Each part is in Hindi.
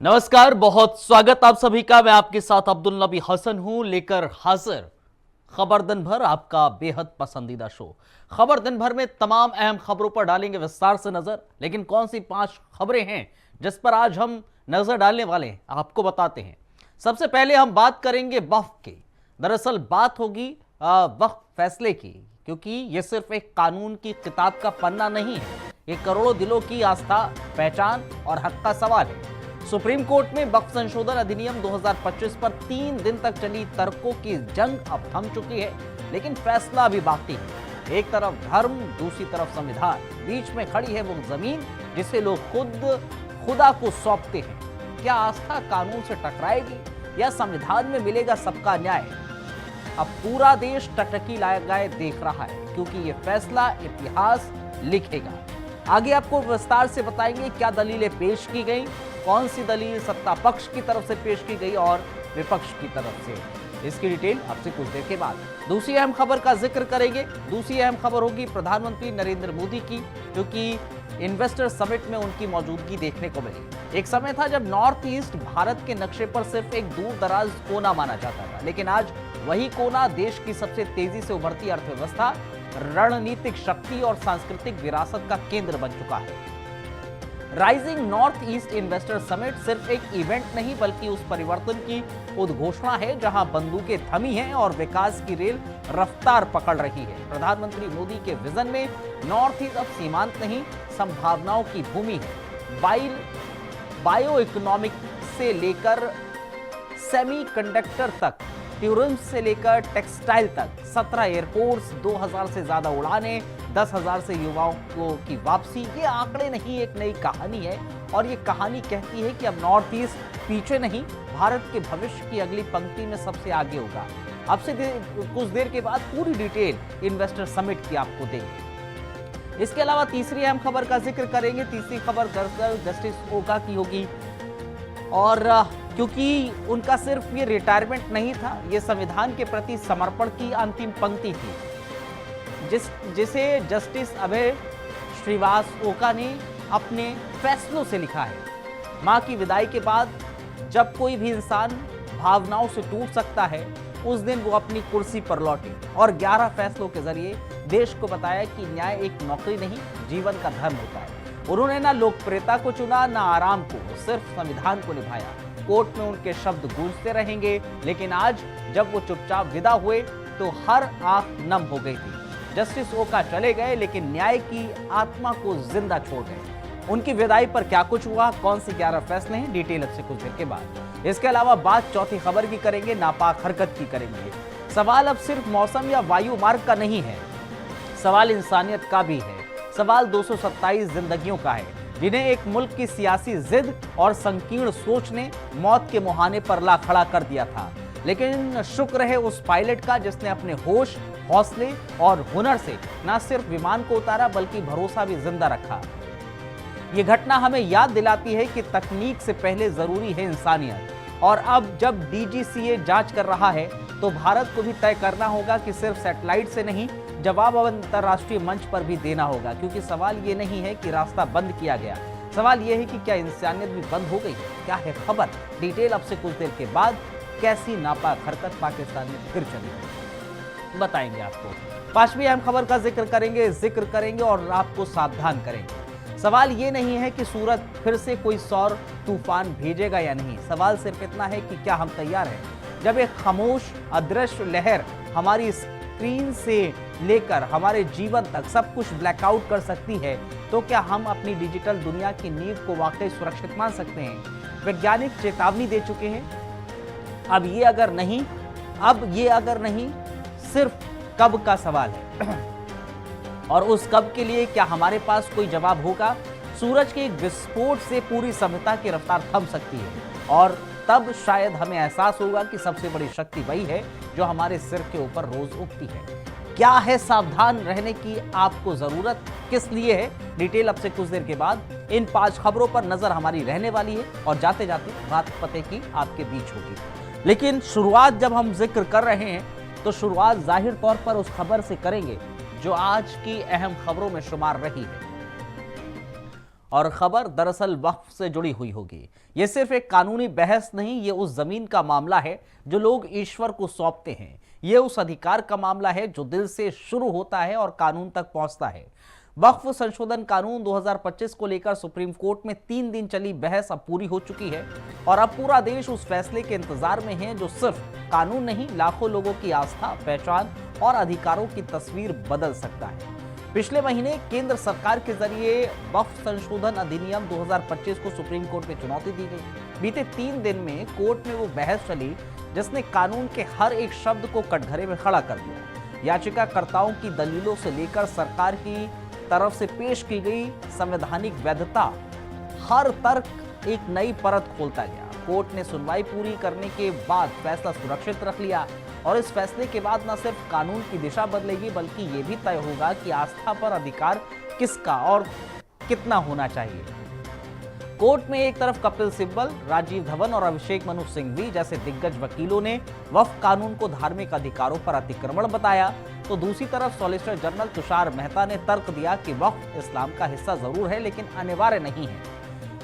नमस्कार, बहुत स्वागत आप सभी का। मैं आपके साथ अब्दुल नबी हसन हूं, लेकर हाजिर खबर दिन भर, आपका बेहद पसंदीदा शो। खबर दिन भर में तमाम अहम खबरों पर डालेंगे विस्तार से नजर। लेकिन कौन सी 5 खबरें हैं जिस पर आज हम नजर डालने वाले हैं, आपको बताते हैं। सबसे पहले हम बात करेंगे वक्फ की। दरअसल बात होगी वक्फ फैसले की, क्योंकि यह सिर्फ एक कानून की किताब का पन्ना नहीं है, ये करोड़ों दिलों की आस्था, पहचान और हक का सवाल है। सुप्रीम कोर्ट में वक्फ संशोधन अधिनियम 2025 पर 3 दिन तक चली तर्कों की जंग अब थम चुकी है, लेकिन फैसला अभी बाकी है। एक तरफ धर्म, दूसरी तरफ संविधान, बीच में खड़ी है वो जमीन जिसे लोग खुद खुदा को सौंपते हैं। क्या आस्था कानून से टकराएगी या संविधान में मिलेगा सबका न्याय? अब पूरा देश टकटकी लगाए देख रहा है, क्योंकि ये फैसला इतिहास लिखेगा। आगे आपको विस्तार से बताएंगे क्या दलीलें पेश की गई, कौन सी दलील सत्ता पक्ष की तरफ से पेश की गई और विपक्ष की तरफ से। इसकी डिटेल आपसे कुछ देर के बाद। दूसरी अहम खबर का जिक्र करेंगे। दूसरी अहम खबर होगी प्रधानमंत्री नरेंद्र मोदी की, क्योंकि इन्वेस्टर समिट में उनकी मौजूदगी देखने को मिली। एक समय था जब नॉर्थ ईस्ट भारत के नक्शे पर सिर्फ एक दूर दराज कोना माना जाता था, लेकिन आज वही कोना देश की सबसे तेजी से उभरती अर्थव्यवस्था, रणनीतिक शक्ति और सांस्कृतिक विरासत का केंद्र बन चुका है। Rising north east investor summit सिर्फ एक इवेंट नहीं, बल्कि उस परिवर्तन की उद्घोषणा है जहां बंदूकें थमी हैं और विकास की रेल रफ्तार पकड़ रही है। प्रधानमंत्री मोदी के विजन में नॉर्थ ईस्ट अब सीमांत नहीं, संभावनाओं की भूमि है। बायो इकोनॉमिक से लेकर सेमीकंडक्टर तक, टूरिज्म से लेकर टेक्सटाइल तक, 17 एयरपोर्ट्स, 2000 से ज्यादा उड़ानें, 10,000 से युवाओं की वापसी। ये आंकड़े नहीं, एक नई कहानी है। और ये कहानी कहती है कि अब नॉर्थ ईस्ट पीछे नहीं, भारत के भविष्य की अगली पंक्ति में सबसे आगे होगा। अब से कुछ देर के बाद पूरी डिटेल इन्वेस्टर समिट की आपको देंगे। इसके अलावा तीसरी अहम खबर का जिक्र करेंगे। तीसरी खबर जस्टिस ओका की होगी, और क्योंकि उनका सिर्फ ये रिटायरमेंट नहीं था, ये संविधान के प्रति समर्पण की अंतिम पंक्ति थी, जिसे जस्टिस अभय श्रीवास ओका ने अपने फैसलों से लिखा है। मां की विदाई के बाद जब कोई भी इंसान भावनाओं से टूट सकता है, उस दिन वो अपनी कुर्सी पर लौटे और 11 फैसलों के जरिए देश को बताया कि न्याय एक नौकरी नहीं, जीवन का धर्म होता है। उन्होंने ना लोकप्रियता को चुना, ना आराम को, सिर्फ संविधान को निभाया। कोर्ट में उनके शब्द गूंजते रहेंगे, लेकिन आज जब वो चुपचाप विदा हुए तो हर आंख नम हो गई थी। जस्टिस ओका चले गए, लेकिन न्याय की आत्मा को जिंदा छोड़ गए। उनकी विदाई पर क्या कुछ हुआ, कौन सी 11 फैसले हैं, डिटेल अब से कुछ देर के बाद। इसके अलावा बात चौथी खबर की करेंगे, नापाक हरकत की करेंगे। सवाल अब सिर्फ मौसम या वायु मार्ग का नहीं है, सवाल इंसानियत का भी है। सवाल 227 जिंदगियों का है, जिन्हें एक मुल्क की सियासी जिद और संकीर्ण सोच ने मौत के मुहाने पर ला खड़ा कर दिया था। लेकिन शुक्र है उस पायलट का जिसने अपने होश, हौसले और हुनर से न सिर्फ विमान को उतारा, बल्कि भरोसा भी जिंदा रखा। ये घटना हमें याद दिलाती है कि तकनीक से पहले जरूरी है इंसानियत। और अब जब डीजीसीए जांच कर रहा है, तो भारत को भी तय करना होगा कि सिर्फ सैटेलाइट से नहीं, जवाब अब अंतर्राष्ट्रीय मंच पर भी देना होगा। क्योंकि सवाल ये नहीं है कि रास्ता बंद किया गया, सवाल ये है कि क्या इंसानियत भी बंद हो गई। क्या है खबर, डिटेल अब से कुछ देर के बाद। कैसी नापाक हरकत पाकिस्तान में फिर चली, बताएंगे आपको। पांचवी अहम खबर का जिक्र करेंगे और आपको सावधान करेंगे। सवाल ये नहीं है कि सूरज फिर से कोई सौर तूफान भेजेगा या नहीं, सवाल सिर्फ इतना है कि क्या हम तैयार हैं। जब एक खामोश अदृश्य लहर हमारी स्क्रीन से लेकर हमारे जीवन तक सब कुछ ब्लैकआउट कर सकती है, तो क्या हम अपनी डिजिटल दुनिया की नींव को वाकई सुरक्षित मान सकते हैं? वैज्ञानिक चेतावनी दे चुके हैं। अब ये अगर नहीं सिर्फ कब का सवाल है। और उस कब के लिए क्या हमारे पास कोई जवाब होगा? सूरज के एक विस्फोट से पूरी सभ्यता की रफ्तार थम सकती है, और तब शायद हमें एहसास होगा कि सबसे बड़ी शक्ति वही है जो हमारे सिर के ऊपर रोज उगती है। क्या है सावधान रहने की आपको जरूरत, किस लिए है, डिटेल अब से कुछ देर के बाद। इन 5 खबरों पर नजर हमारी रहने वाली है, और जाते जाते बात पते की आपके बीच होगी। लेकिन शुरुआत जब हम जिक्र कर रहे हैं, तो शुरुआत जाहिर तौर पर उस खबर से करेंगे जो आज की अहम खबरों में शुमार रही है। और खबर दरअसल वक्फ से जुड़ी हुई होगी। ये सिर्फ एक कानूनी बहस नहीं, ये उस जमीन का मामला है जो लोग ईश्वर को सौंपते हैं। ये उस अधिकार का मामला है जो दिल से शुरू होता है और कानून तक पहुंचता है। वक्फ संशोधन कानून 2025 को लेकर सुप्रीम कोर्ट में 3 दिन चली बहस अब पूरी हो चुकी है और अब पूरा देश उस फैसले के इंतजार में है जो सिर्फ कानून नहीं, लाखों लोगों की आस्था, पहचान और अधिकारों की तस्वीर बदल सकता है। पिछले महीने केंद्र सरकार के जरिए वक्फ संशोधन अधिनियम 2025 को सुप्रीम कोर्ट में चुनौती दी गई। बीते 3 दिन में कोर्ट में वो बहस चली जिसने कानून के हर एक शब्द को कटघरे में खड़ा कर दिया। याचिकाकर्ताओं की दलीलों से लेकर सरकार की तरफ से पेश की गई संवैधानिक वैधता, हर तर्क एक नई परत खोलता गया। कोर्ट ने सुनवाई पूरी करने के बाद फैसला सुरक्षित रख लिया और इस फैसले के बाद न सिर्फ कानून की दिशा बदलेगी बल्कि यह भी तय होगा कि आस्था पर अधिकार किसका और कितना होना चाहिए। कोर्ट में एक तरफ कपिल सिब्बल, राजीव धवन और अभिषेक मनु सिंघवी जैसे दिग्गज वकीलों ने वक्फ कानून को धार्मिक अधिकारों पर अतिक्रमण बताया, तो दूसरी तरफ सॉलिसिटर जनरल तुषार मेहता ने तर्क दिया कि वक्फ इस्लाम का हिस्सा जरूर है लेकिन अनिवार्य नहीं है।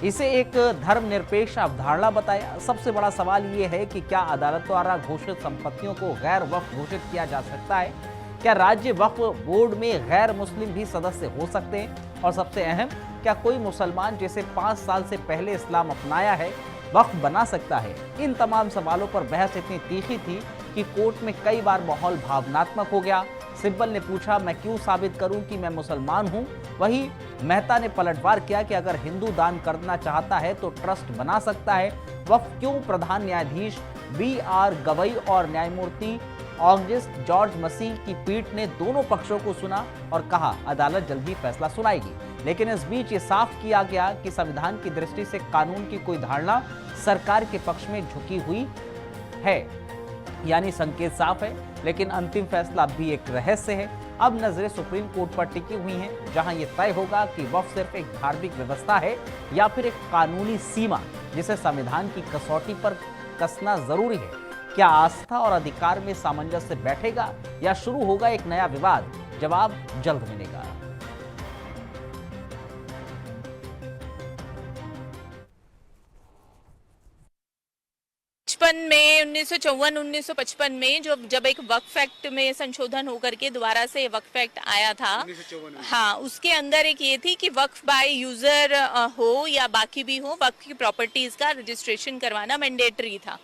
इसे एक धर्मनिरपेक्ष अवधारणा बताया। सबसे बड़ा सवाल यह है कि क्या अदालत द्वारा घोषित संपत्तियों को गैर वक्फ घोषित किया जा सकता है? क्या राज्य वक्फ बोर्ड में गैर मुस्लिम भी सदस्य हो सकते हैं? और सबसे अहम, क्या कोई मुसलमान जिसे 5 साल से पहले इस्लाम अपनाया है वक्फ बना सकता है? इन तमाम सवालों पर बहस इतनी तीखी थी कि कोर्ट में कई बार माहौल भावनात्मक हो गया। सिब्बल ने पूछा, मैं क्यों साबित करूं कि मैं मुसलमान हूं? वहीं मेहता ने पलटवार किया कि अगर हिंदू दान करना चाहता है तो ट्रस्ट बना सकता है। वक्फ क्यों? प्रधान न्यायाधीश BR गवई और न्यायमूर्ति ऑगस्ट जॉर्ज मसीह की पीठ ने दोनों पक्षों को सुना और कहा अदालत जल्दी फैसला सुनाएगी। लेकिन इस बीच ये साफ किया गया कि संविधान की दृष्टि से कानून की कोई धारणा सरकार के पक्ष में झुकी हुई है, यानी संकेत साफ है। लेकिन अंतिम फैसला अब भी एक रहस्य है। अब नजरें सुप्रीम कोर्ट पर टिकी हुई हैं, जहां यह तय होगा कि वक्फ सिर्फ एक धार्मिक व्यवस्था है या फिर एक कानूनी सीमा जिसे संविधान की कसौटी पर कसना जरूरी है। क्या आस्था और अधिकार में सामंजस्य बैठेगा या शुरू होगा एक नया विवाद? जवाब जल्द मिलेगा। में 1954-1955 में जब एक वक्फ एक्ट में संशोधन होकर के दोबारा से वक्फ एक्ट आया था, हाँ, उसके अंदर एक ये थी कि वक्फ बाय यूजर हो या बाकी भी हो, वक्फ की प्रॉपर्टीज का रजिस्ट्रेशन करवाना मैंडेटरी था।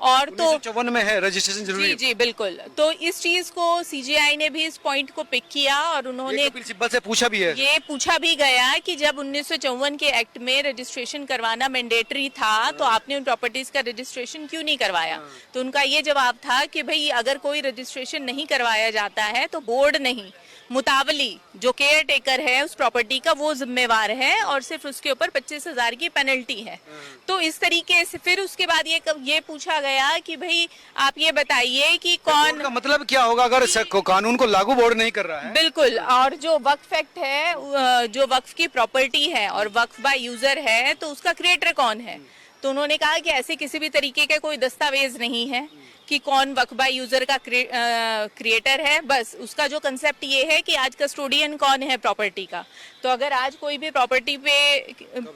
और तो 1954 में है रजिस्ट्रेशन जरूरी है। जी बिल्कुल। तो इस चीज को CJI ने भी इस पॉइंट को पिक किया और उन्होंने कपिल सिब्बल से पूछा भी है। ये पूछा भी गया कि जब 1954 के एक्ट में रजिस्ट्रेशन करवाना मैंडेटरी था तो आपने उन प्रॉपर्टीज का रजिस्ट्रेशन क्यों नहीं करवाया? तो उनका ये जवाब था कि भाई अगर कोई रजिस्ट्रेशन नहीं करवाया जाता है तो बोर्ड नहीं, मुतावली जो केयर टेकर है उस प्रॉपर्टी का वो जिम्मेवार है और सिर्फ उसके ऊपर 25,000 की पेनल्टी है। तो इस तरीके से फिर उसके बाद ये पूछा गया कि भाई आप ये बताइए कि कौन का मतलब क्या होगा अगर कानून को लागू बोर्ड नहीं कर रहा है? बिल्कुल। और जो वक्फ एक्ट है, जो वक्फ की प्रॉपर्टी है और वक्फ बाय यूजर है, तो उसका क्रिएटर कौन है? तो उन्होंने कहा कि ऐसे किसी भी तरीके के कोई दस्तावेज नहीं है कि कौन वक्फ बाय यूजर का क्रिएटर है। बस उसका जो कंसेप्ट ये है कि आज कस्टोडियन कौन है प्रॉपर्टी का। तो अगर आज कोई भी प्रॉपर्टी पे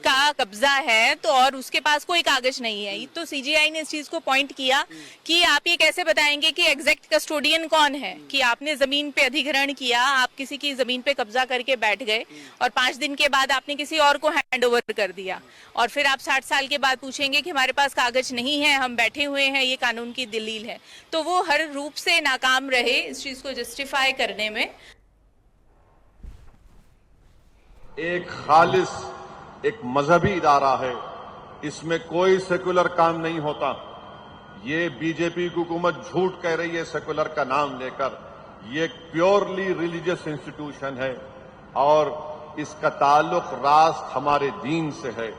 का कब्जा है तो और उसके पास कोई कागज नहीं है, तो CJI ने इस चीज को पॉइंट किया कि आप ये कैसे बताएंगे कि एग्जैक्ट कस्टोडियन कौन है, कि आपने जमीन पे अधिग्रहण किया, आप किसी की जमीन पे कब्जा करके बैठ गए और 5 दिन के बाद आपने किसी और को हैंड ओवर कर दिया और फिर आप 60 साल के बाद पूछेंगे कि हमारे पास कागज नहीं है, हम बैठे हुए हैं, ये कानून की दलील है। तो वो हर रूप से नाकाम रहे इस चीज को जस्टिफाई करने में। एक खालिस एक मजहबी इदारा है, इसमें कोई सेकुलर काम नहीं होता। ये बीजेपी की हुकूमत झूठ कह रही है सेकुलर का नाम लेकर। ये एक प्योरली रिलीजियस इंस्टीट्यूशन है और इसका ताल्लुक रास्त हमारे दीन से है।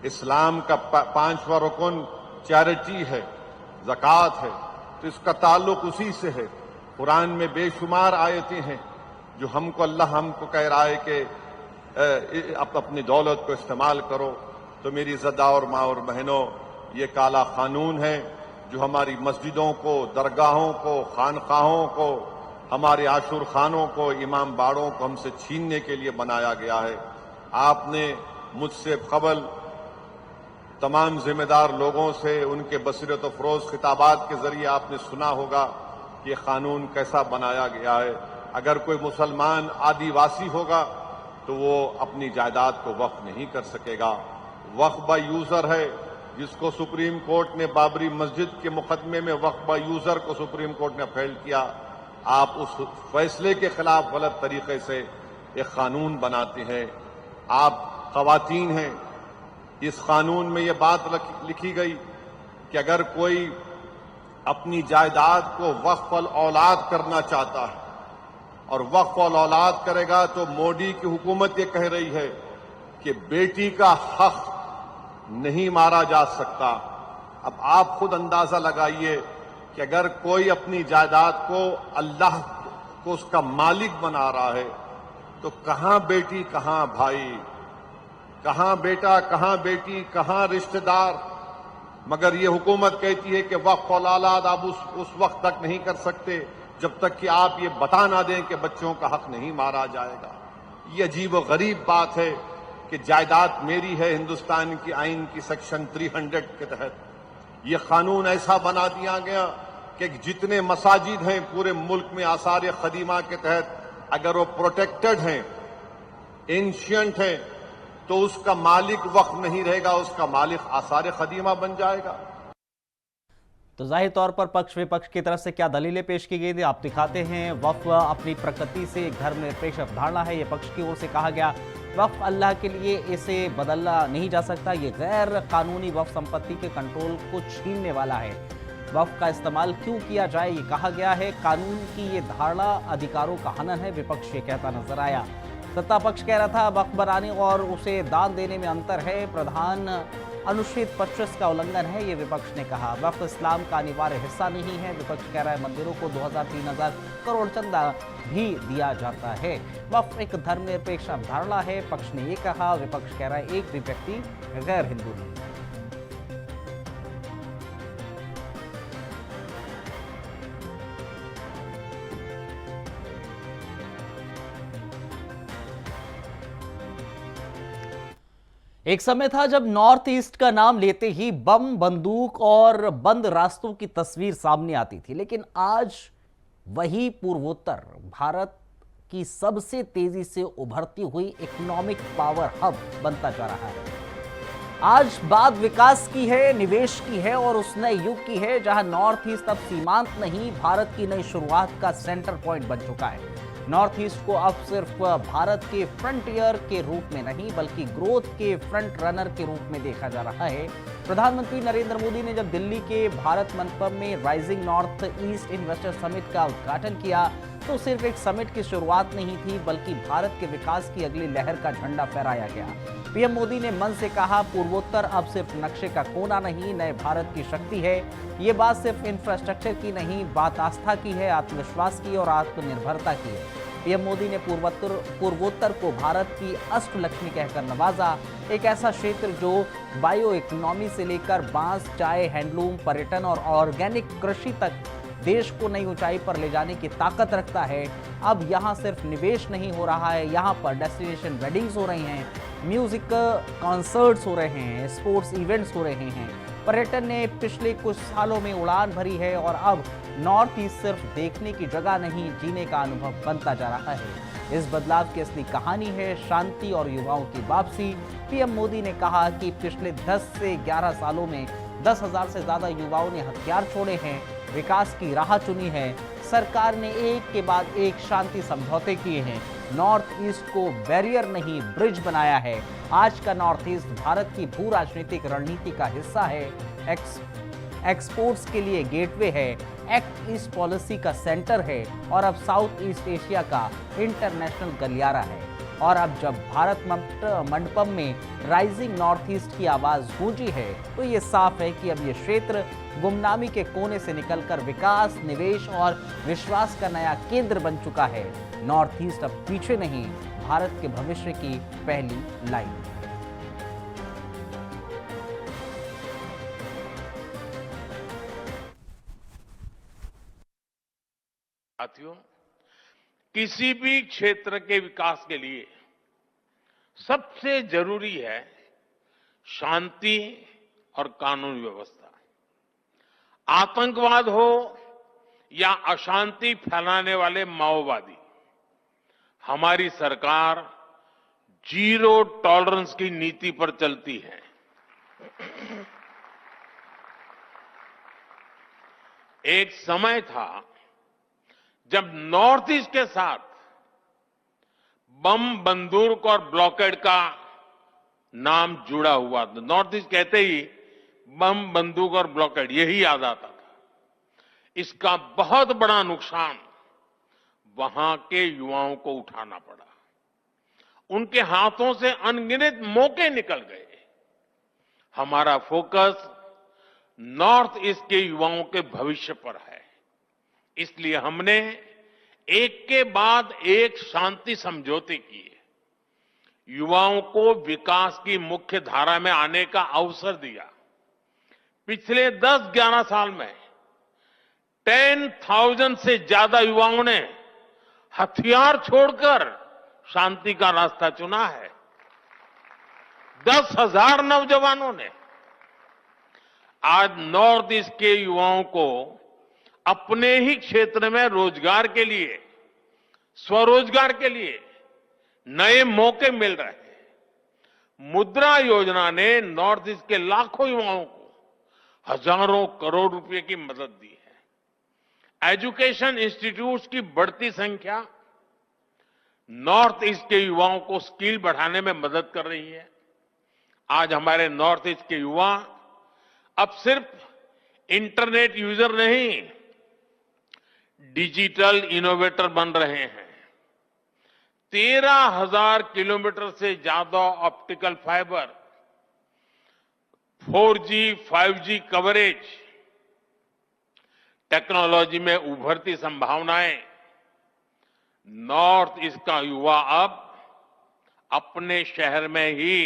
इस्लाम का 5वां रुकन चैरिटी है, ज़कात है, तो इसका ताल्लुक उसी से है। कुरान में बेशुमार आयतें हैं जो अल्लाह हमको कह रहा है कि अपनी दौलत को इस्तेमाल करो। तो मेरी ज़दा और माँ और बहनों, ये काला कानून है जो हमारी मस्जिदों को, दरगाहों को, खानकाहों को, हमारे आशुर खानों को, इमाम बाड़ों को हमसे छीनने के लिए बनाया गया है। आपने मुझसे कबल तमाम जिम्मेदार लोगों से उनके बसीरत फरोज खिताबात के जरिए आपने सुना होगा कि ये कानून कैसा बनाया गया है। अगर कोई मुसलमान आदिवासी होगा तो वो अपनी जायदाद को वक्फ नहीं कर सकेगा। वक्फ बाय यूजर है, जिसको सुप्रीम कोर्ट ने बाबरी मस्जिद के मुकदमे में वक्फ बाय यूजर को सुप्रीम कोर्ट ने फेल किया। आप उस फैसले के खिलाफ गलत तरीके से एक कानून बनाते हैं। आप खवातीन हैं, इस कानून में ये बात लिखी गई कि अगर कोई अपनी जायदाद को वक्फ अल औलाद करना चाहता है और वक्फ अल औलाद करेगा तो मोदी की हुकूमत ये कह रही है कि बेटी का हक नहीं मारा जा सकता। अब आप खुद अंदाजा लगाइए कि अगर कोई अपनी जायदाद को अल्लाह को उसका मालिक बना रहा है तो कहां बेटी कहां भाई, कहां बेटा कहां बेटी, कहां रिश्तेदार। मगर ये हुकूमत कहती है कि वक्फ अल औलाद आप उस वक्त तक नहीं कर सकते जब तक कि आप ये बता ना दें कि बच्चों का हक नहीं मारा जाएगा। ये अजीब व गरीब बात है कि जायदाद मेरी है हिंदुस्तान की आइन की सेक्शन 300 के तहत। ये कानून ऐसा बना दिया गया कि जितने मसाजिद हैं पूरे मुल्क में आसार खदीमा के तहत, अगर वो प्रोटेक्टेड हैं, एंशियंट हैं, तो उसका मालिक वक्फ नहीं रहेगा, उसका मालिक आसार खदीमा बन जाएगा। तो जाहिर तौर पर पक्ष विपक्ष की तरफ से क्या दलीलें पेश की गई थी आप दिखाते हैं। वक्फ अपनी प्रकृति से एक धर्मनिरपेक्ष अवधारणा है, ये पक्ष की ओर से कहा गया। वक्फ अल्लाह के लिए इसे बदला नहीं जा सकता, ये गैर कानूनी वक्फ संपत्ति के कंट्रोल को छीनने वाला है। वक्फ का इस्तेमाल क्यों किया जाए ये कहा गया है। कानून की ये धारणा अधिकारों का हनन है, विपक्ष ये कहता नजर आया। सत्ता पक्ष कह रहा था वक्फ बनाने और उसे दान देने में अंतर है, प्रधान अनुच्छेद 25 का उल्लंघन है, ये विपक्ष ने कहा। वक्फ इस्लाम का अनिवार्य हिस्सा नहीं है, विपक्ष कह रहा है मंदिरों को 2000-3000 करोड़ चंदा भी दिया जाता है। वक्फ एक धर्मनिरपेक्ष अवधारणा है, पक्ष ने ये कहा। विपक्ष कह रहा है एक भी व्यक्ति गैर हिंदू नहीं। एक समय था जब नॉर्थ ईस्ट का नाम लेते ही बम, बंदूक और बंद रास्तों की तस्वीर सामने आती थी, लेकिन आज वही पूर्वोत्तर भारत की सबसे तेजी से उभरती हुई इकोनॉमिक पावर हब बनता जा रहा है। आज बात विकास की है, निवेश की है और उस नए युग की है जहां नॉर्थ ईस्ट अब सीमांत नहीं, भारत की नई शुरुआत का सेंटर पॉइंट बन चुका है। नॉर्थ ईस्ट को अब सिर्फ भारत के फ्रंटियर के रूप में नहीं बल्कि ग्रोथ के फ्रंट रनर के रूप में देखा जा रहा है। प्रधानमंत्री नरेंद्र मोदी ने जब दिल्ली के भारत मंडपम में rising north east investor summit का उद्घाटन किया तो सिर्फ एक समिट की शुरुआत नहीं थी बल्कि भारत के विकास की अगली लहर का झंडा फहराया गया। पीएम मोदी ने मन से कहा पूर्वोत्तर अब सिर्फ नक्शे का कोना नहीं, नए भारत की शक्ति है। ये बात सिर्फ इंफ्रास्ट्रक्चर की नहीं, बात आस्था की है, आत्मविश्वास की और आत्मनिर्भरता की है। पीएम मोदी ने पूर्वोत्तर को भारत की अष्टलक्ष्मी कहकर नवाजा, एक ऐसा क्षेत्र जो बायो इकोनॉमी से लेकर बांस, चाय, हैंडलूम, पर्यटन और ऑर्गेनिक कृषि तक देश को नई ऊंचाई पर ले जाने की ताकत रखता है। अब यहाँ सिर्फ निवेश नहीं हो रहा है, यहाँ पर डेस्टिनेशन वेडिंग्स हो रही हैं, म्यूजिक कॉन्सर्ट्स हो रहे हैं, स्पोर्ट्स इवेंट्स हो रहे हैं। पर्यटन ने पिछले कुछ सालों में उड़ान भरी है और अब नॉर्थ ईस्ट सिर्फ देखने की जगह नहीं, जीने का अनुभव बनता जा रहा है। इस बदलाव की असली कहानी है शांति और युवाओं की वापसी। पीएम मोदी ने कहा कि पिछले 10 से 11 सालों में 10,000 से ज्यादा युवाओं ने हथियार छोड़े हैं, विकास की राह चुनी है। सरकार ने एक के बाद एक शांति समझौते किए हैं, नॉर्थ ईस्ट को बैरियर नहीं ब्रिज बनाया है। आज का नॉर्थ ईस्ट भारत की भू राजनीतिक रणनीति का हिस्सा है, एक्सपोर्ट्स के लिए गेटवे है, एक्ट ईस्ट पॉलिसी का सेंटर है और अब साउथ ईस्ट एशिया का इंटरनेशनल गलियारा है। और अब जब भारत मंडपम में राइजिंग नॉर्थ ईस्ट की आवाज गूंजी है तो ये साफ है कि अब ये क्षेत्र गुमनामी के कोने से निकलकर विकास, निवेश और विश्वास का नया केंद्र बन चुका है। नॉर्थ ईस्ट अब पीछे नहीं, भारत के भविष्य की पहली लाइन। साथियों, किसी भी क्षेत्र के विकास के लिए सबसे जरूरी है शांति और कानून व्यवस्था। आतंकवाद हो या अशांति फैलाने वाले माओवादी, हमारी सरकार जीरो टॉलरेंस की नीति पर चलती है। एक समय था जब नॉर्थ ईस्ट के साथ बम, बंदूक और ब्लॉकेड का नाम जुड़ा हुआ था। नॉर्थ ईस्ट कहते ही बम, बंदूक और ब्लॉकेड यही याद आता था। इसका बहुत बड़ा नुकसान वहां के युवाओं को उठाना पड़ा। उनके हाथों से अनगिनत मौके निकल गए। हमारा फोकस नॉर्थ ईस्ट के युवाओं के भविष्य पर है। इसलिए हमने एक के बाद एक शांति समझौते किए, युवाओं को विकास की मुख्य धारा में आने का अवसर दिया। पिछले 10-11 साल में 10,000 से ज्यादा युवाओं ने हथियार छोड़कर शांति का रास्ता चुना है। 10,000 नौजवानों ने। आज नॉर्थ ईस्ट के युवाओं को अपने ही क्षेत्र में रोजगार के लिए, स्वरोजगार के लिए नए मौके मिल रहे हैं। मुद्रा योजना ने नॉर्थ ईस्ट के लाखों युवाओं को हजारों करोड़ रुपए की मदद दी है। एजुकेशन इंस्टीट्यूट्स की बढ़ती संख्या नॉर्थ ईस्ट के युवाओं को स्किल बढ़ाने में मदद कर रही है। आज हमारे नॉर्थ ईस्ट के युवा अब सिर्फ इंटरनेट यूजर नहीं, डिजिटल इनोवेटर बन रहे हैं। 13,000 किलोमीटर से ज्यादा optical fibre, 4G, 5G coverage, technology में उभरती संभावनाएं। नॉर्थ ईस्ट का युवा अब अपने शहर में ही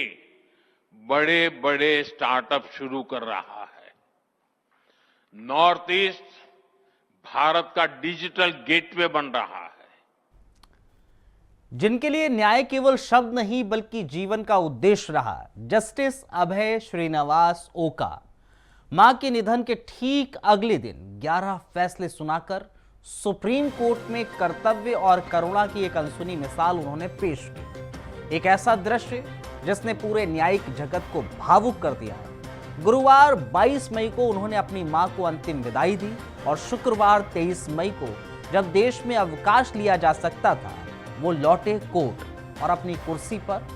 बड़े बड़े स्टार्टअप शुरू कर रहा है। नॉर्थ ईस्ट भारत का डिजिटल गेटवे बन रहा है। जिनके लिए न्याय केवल शब्द नहीं बल्कि जीवन का उद्देश्य रहा, जस्टिस अभय श्रीनिवास ओका मां के निधन के ठीक अगले दिन 11 फैसले सुनाकर सुप्रीम कोर्ट में कर्तव्य और करुणा की एक अनसुनी मिसाल उन्होंने पेश की। एक ऐसा दृश्य जिसने पूरे न्यायिक जगत को भावुक कर दिया। गुरुवार 22 मई को उन्होंने अपनी मां को अंतिम विदाई दी और शुक्रवार 23 मई को जब देश में अवकाश लिया जा सकता था, वो लौटे कोर्ट और अपनी कुर्सी पर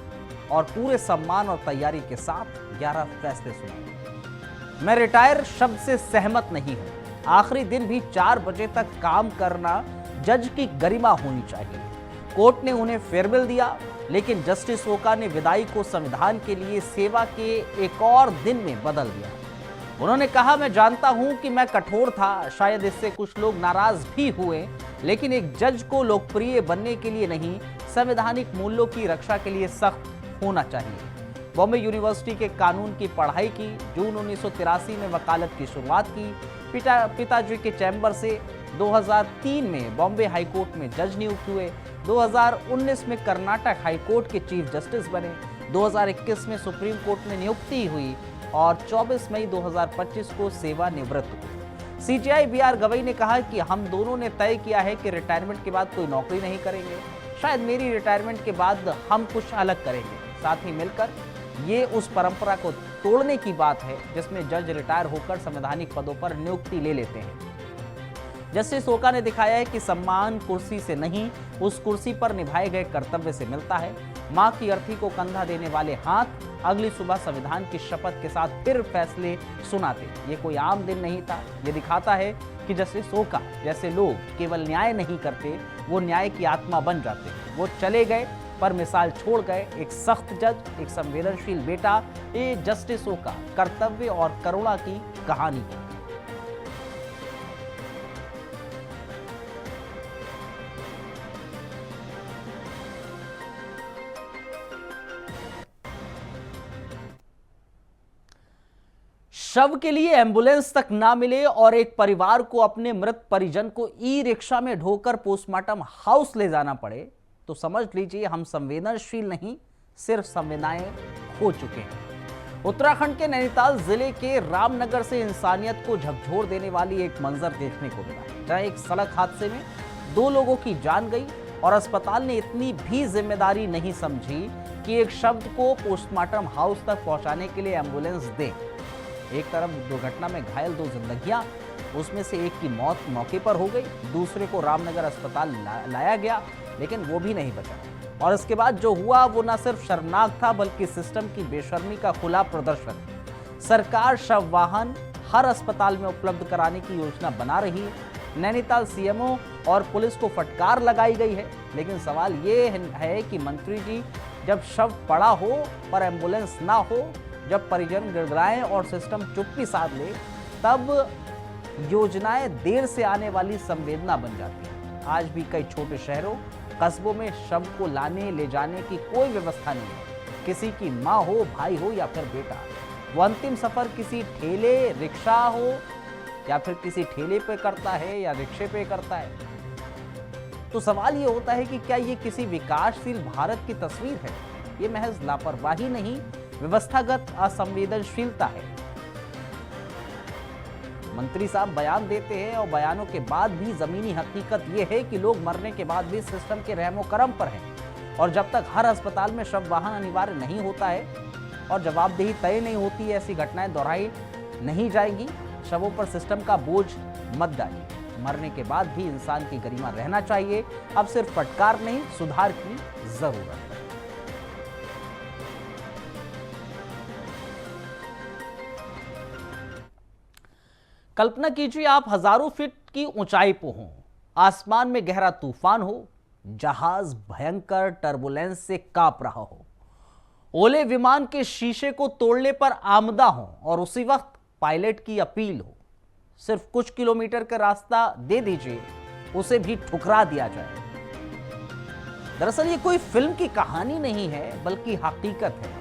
और पूरे सम्मान और तैयारी के साथ 11 फैसले सुनाए। मैं रिटायर शब्द से सहमत नहीं हूं। आखिरी दिन भी 4 बजे तक काम करना जज की गरिमा होनी चाहिए। कोर्ट ने उन्हें फेयरवेल दिया, लेकिन जस्टिस ओका ने विदाई को संविधान के लिए सेवा के एक और दिन में बदल दिया। उन्होंने कहा, मैं जानता हूं कि मैं कठोर था, शायद इससे कुछ लोग नाराज भी हुए, लेकिन एक जज को लोकप्रिय बनने के लिए नहीं, संवैधानिक मूल्यों की रक्षा के लिए सख्त होना चाहिए। बॉम्बे यूनिवर्सिटी के कानून की पढ़ाई की, जून 1983 में वकालत की शुरुआत की। पिताजी के चैम्बर से 2003 में बॉम्बे हाईकोर्ट में जज नियुक्त हुए। 2019 में कर्नाटक हाईकोर्ट के चीफ जस्टिस बने। 2021 में सुप्रीम कोर्ट में नियुक्ति हुई और 24 मई 2025 को सेवानिवृत्त हुए। सीजेआई बीआर गवई ने कहा कि हम दोनों ने तय किया है कि रिटायरमेंट के बाद कोई नौकरी नहीं करेंगे। शायद मेरी रिटायरमेंट के बाद हम कुछ अलग करेंगे। साथ ही मिलकर ये उस परंपरा को तोड़ने की बात है जिसमें जज रिटायर होकर संवैधानिक पदों पर नियुक्ति ले लेते हैं। जस्टिस ओका ने दिखाया है कि सम्मान कुर्सी से नहीं, उस कुर्सी पर निभाए गए कर्तव्य से मिलता है। मां की अर्थी को कंधा देने वाले हाथ अगली सुबह संविधान की शपथ के साथ फिर फैसले सुनाते। ये कोई आम दिन नहीं था। ये दिखाता है कि जस्टिस ओका जैसे लोग केवल न्याय नहीं करते, वो न्याय की आत्मा बन जाते। वो चले गए पर मिसाल छोड़ गए, एक सख्त जज, एक संवेदनशील बेटा। ये जस्टिस ओका कर्तव्य और करुणा की कहानी है। शव के लिए एम्बुलेंस तक ना मिले और एक परिवार को अपने मृत परिजन को ई रिक्शा में ढोकर पोस्टमार्टम हाउस ले जाना पड़े तो समझ लीजिए हम संवेदनशील नहीं, सिर्फ संवेदनाएं खो चुके हैं। उत्तराखंड के नैनीताल जिले के रामनगर से इंसानियत को झकझोर देने वाली एक मंजर देखने को मिला, जहां एक सड़क हादसे में 2 लोगों की जान गई और अस्पताल ने इतनी भी जिम्मेदारी नहीं समझी कि एक शब्द को पोस्टमार्टम हाउस तक पहुंचाने के लिए एम्बुलेंस दे। एक तरफ दुर्घटना में घायल 2 जिंदगियां, उसमें से एक की मौत मौके पर हो गई, दूसरे को रामनगर अस्पताल लाया गया, लेकिन वो भी नहीं बचा। और इसके बाद जो हुआ वो न सिर्फ शर्मनाक था बल्कि सिस्टम की बेशर्मी का खुला प्रदर्शन। सरकार शव वाहन हर अस्पताल में उपलब्ध कराने की योजना बना रही है। नैनीताल सीएमओ और पुलिस को फटकार लगाई गई है, लेकिन सवाल ये है कि मंत्री जी, जब शव पड़ा हो पर एम्बुलेंस ना हो, जब परिजन गिड़गिड़ाएं और सिस्टम चुप्पी साध ले, तब योजनाएं देर से आने वाली संवेदना बन जाती है। आज भी कई छोटे शहरों कस्बों में शव को लाने ले जाने की कोई व्यवस्था नहीं है। किसी की माँ हो, भाई हो या फिर बेटा, वो अंतिम सफर किसी ठेले रिक्शा हो या फिर किसी ठेले पे करता है या रिक्शे पे करता है। तो सवाल ये होता है कि क्या ये किसी विकासशील भारत की तस्वीर है? ये महज लापरवाही नहीं, व्यवस्थागत असंवेदनशीलता है। मंत्री साहब बयान देते हैं और बयानों के बाद भी जमीनी हकीकत यह है कि लोग मरने के बाद भी सिस्टम के रहमो करम पर हैं। और जब तक हर अस्पताल में शव वाहन अनिवार्य नहीं होता है और जवाबदेही तय नहीं होती है, ऐसी घटनाएं दोहराई नहीं जाएंगी। शवों पर सिस्टम का बोझ मत डालिए। मरने के बाद भी इंसान की गरिमा रहना चाहिए। अब सिर्फ फटकार नहीं, सुधार की जरूरत है। कल्पना कीजिए आप हजारों फीट की ऊंचाई पर हों, आसमान में गहरा तूफान हो, जहाज भयंकर टर्बुलेंस से कांप रहा हो, ओले विमान के शीशे को तोड़ने पर आमदा हो और उसी वक्त पायलट की अपील हो, सिर्फ कुछ किलोमीटर का रास्ता दे दीजिए, उसे भी ठुकरा दिया जाए। दरअसल ये कोई फिल्म की कहानी नहीं है बल्कि हकीकत है।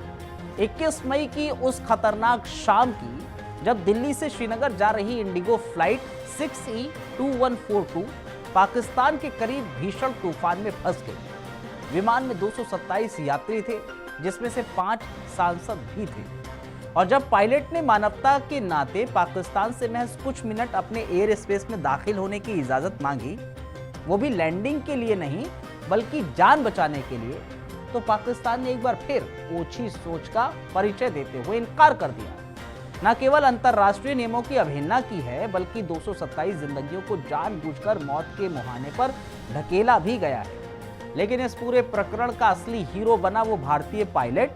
21 मई की उस खतरनाक शाम की, जब दिल्ली से श्रीनगर जा रही इंडिगो फ्लाइट 6E2142 पाकिस्तान के करीब भीषण तूफान में फंस गई। विमान में 227 यात्री थे, जिसमें से 5 सांसद भी थे। और जब पायलट ने मानवता के नाते पाकिस्तान से महज कुछ मिनट अपने एयर स्पेस में दाखिल होने की इजाजत मांगी, वो भी लैंडिंग के लिए नहीं बल्कि जान बचाने के लिए, तो पाकिस्तान ने एक बार फिर ओछी सोच का परिचय देते हुए इनकार कर दिया। न केवल अंतर्राष्ट्रीय नियमों की अवहेलना की है, बल्कि 227 जिंदगियों को जानबूझकर मौत के मुहाने पर ढकेला भी गया है। लेकिन इस पूरे प्रकरण का असली हीरो बना वो भारतीय पायलट,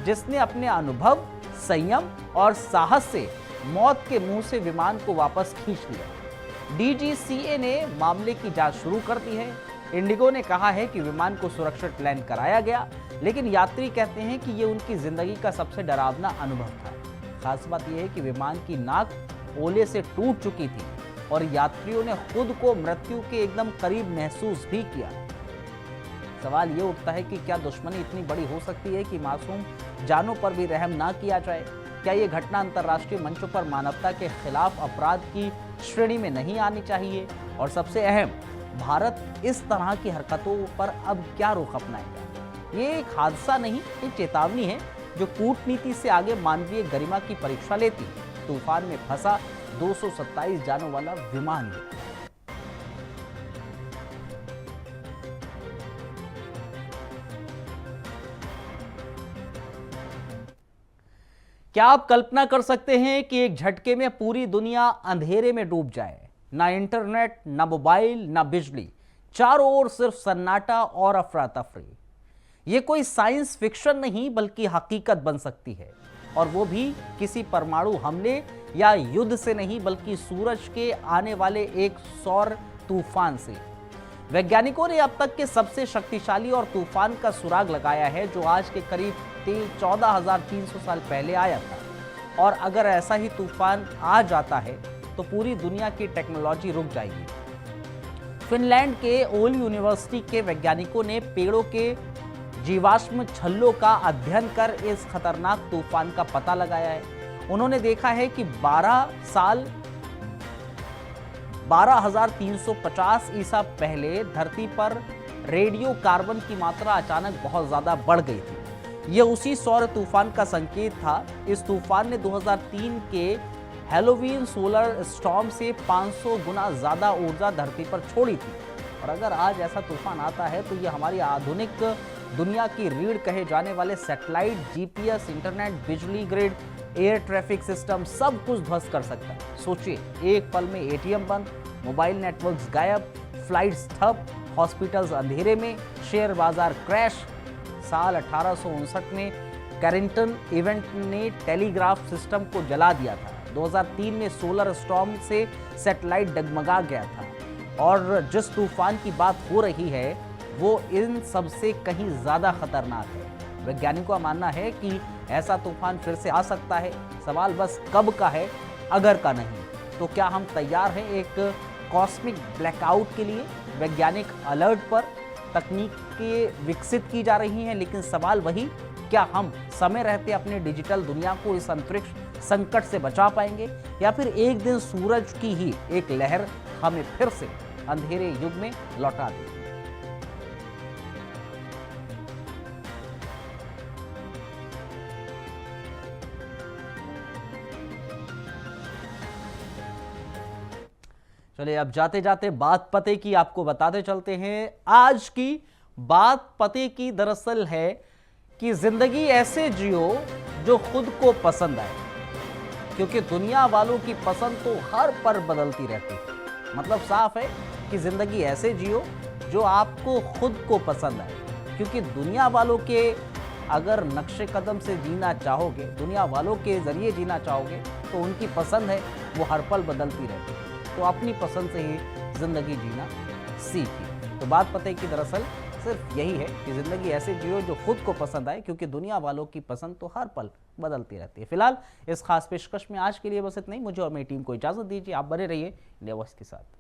जिसने अपने अनुभव, संयम और साहस से मौत के मुंह से विमान को वापस खींच लिया। डीजीसीए ने मामले की जांच शुरू कर दी है। इंडिगो ने कहा है कि विमान को सुरक्षित लैंड कराया गया, लेकिन यात्री कहते हैं कि ये उनकी जिंदगी का सबसे डरावना अनुभव था। खास बात यह है कि विमान की नाक ओले से टूट चुकी थी और यात्रियों ने खुद को मृत्यु के एकदम करीब महसूस भी किया। सवाल ये उठता है कि क्या दुश्मनी इतनी बड़ी हो सकती है कि मासूम जानों पर भी रहम ना किया जाए? क्या ये घटना अंतर्राष्ट्रीय मंचों पर मानवता के खिलाफ अपराध की श्रेणी में नहीं आनी चाहिए? और सबसे अहम, भारत इस तरह की हरकतों पर अब क्या रुख अपनाएगा? ये एक हादसा नहीं, एक चेतावनी है जो कूटनीति से आगे मानवीय गरिमा की परीक्षा लेती। तूफान में फंसा 227 जानों वाला विमान है। क्या आप कल्पना कर सकते हैं कि एक झटके में पूरी दुनिया अंधेरे में डूब जाए? ना इंटरनेट, ना मोबाइल, ना बिजली, चारों ओर सिर्फ सन्नाटा और अफरा तफरी। ये कोई साइंस फिक्शन नहीं बल्कि हकीकत बन सकती है, और वो भी किसी परमाणु हमले या युद्ध से नहीं बल्कि सूरज के आने वाले एक सौर तूफान से। वैज्ञानिकों ने अब तक के सबसे शक्तिशाली और तूफान का सुराग लगाया है, जो आज के करीब 14,300 साल पहले आया था। और अगर ऐसा ही तूफान आ जाता है तो पूरी दुनिया की टेक्नोलॉजी रुक जाएगी। फिनलैंड के ओल यूनिवर्सिटी के वैज्ञानिकों ने पेड़ों के जीवाश्म छल्लों का अध्ययन कर इस खतरनाक तूफान का पता लगाया है। उन्होंने देखा है कि 12,350 ईसा पहले धरती पर रेडियो कार्बन की मात्रा अचानक बहुत ज्यादा बढ़ गई थी। यह उसी सौर तूफान का संकेत था। इस तूफान ने 2003 के हेलोवीन सोलर स्टॉर्म से 500 गुना ज्यादा ऊर्जा धरती पर छोड़ी थी। और अगर आज ऐसा तूफान आता है तो यह हमारी आधुनिक दुनिया की रीढ़ कहे जाने वाले सैटेलाइट, जीपीएस, इंटरनेट, बिजली ग्रिड, एयर ट्रैफिक सिस्टम सब कुछ ध्वस्त कर सकता है। सोचिए, एक पल में एटीएम बंद, मोबाइल नेटवर्क्स गायब, फ्लाइट्स ठप, हॉस्पिटल्स अंधेरे में, शेयर बाजार क्रैश। साल 1859 में कैरिंगटन इवेंट ने टेलीग्राफ सिस्टम को जला दिया था। 2003 में सोलर स्टॉर्म से सैटेलाइट डगमगा गया था। और जिस तूफान की बात हो रही है वो इन सबसे कहीं ज्यादा खतरनाक है। वैज्ञानिकों का मानना है कि ऐसा तूफान फिर से आ सकता है। सवाल बस कब का है, अगर का नहीं। तो क्या हम तैयार हैं एक कॉस्मिक ब्लैकआउट के लिए? वैज्ञानिक अलर्ट पर, तकनीकें विकसित की जा रही हैं, लेकिन सवाल वही, क्या हम समय रहते अपने डिजिटल दुनिया को इस अंतरिक्ष संकट से बचा पाएंगे, या फिर एक दिन सूरज की ही एक लहर हमें फिर से अंधेरे युग में लौटा देगी? चलिए, अब जाते जाते बात पते की आपको बताते चलते हैं। आज की बात पते की दरअसल है कि जिंदगी ऐसे जियो जो खुद को पसंद आए, क्योंकि दुनिया वालों की पसंद तो हर पल बदलती रहती है। मतलब साफ है कि जिंदगी ऐसे जियो जो आपको खुद को पसंद आए, क्योंकि दुनिया वालों के अगर नक्शे कदम से जीना चाहोगे, दुनिया वालों के जरिए जीना चाहोगे, तो उनकी पसंद है वो हर पल बदलती रहती है। तो अपनी पसंद से ही जिंदगी जीना सीखिए। तो बात पते की दरअसल सिर्फ यही है कि जिंदगी ऐसे जियो जो खुद को पसंद आए, क्योंकि दुनिया वालों की पसंद तो हर पल बदलती रहती है। फिलहाल इस खास पेशकश में आज के लिए बस इतना ही। मुझे और मेरी टीम को इजाजत दीजिए। आप बने रहिए इंडिया वॉइस के साथ।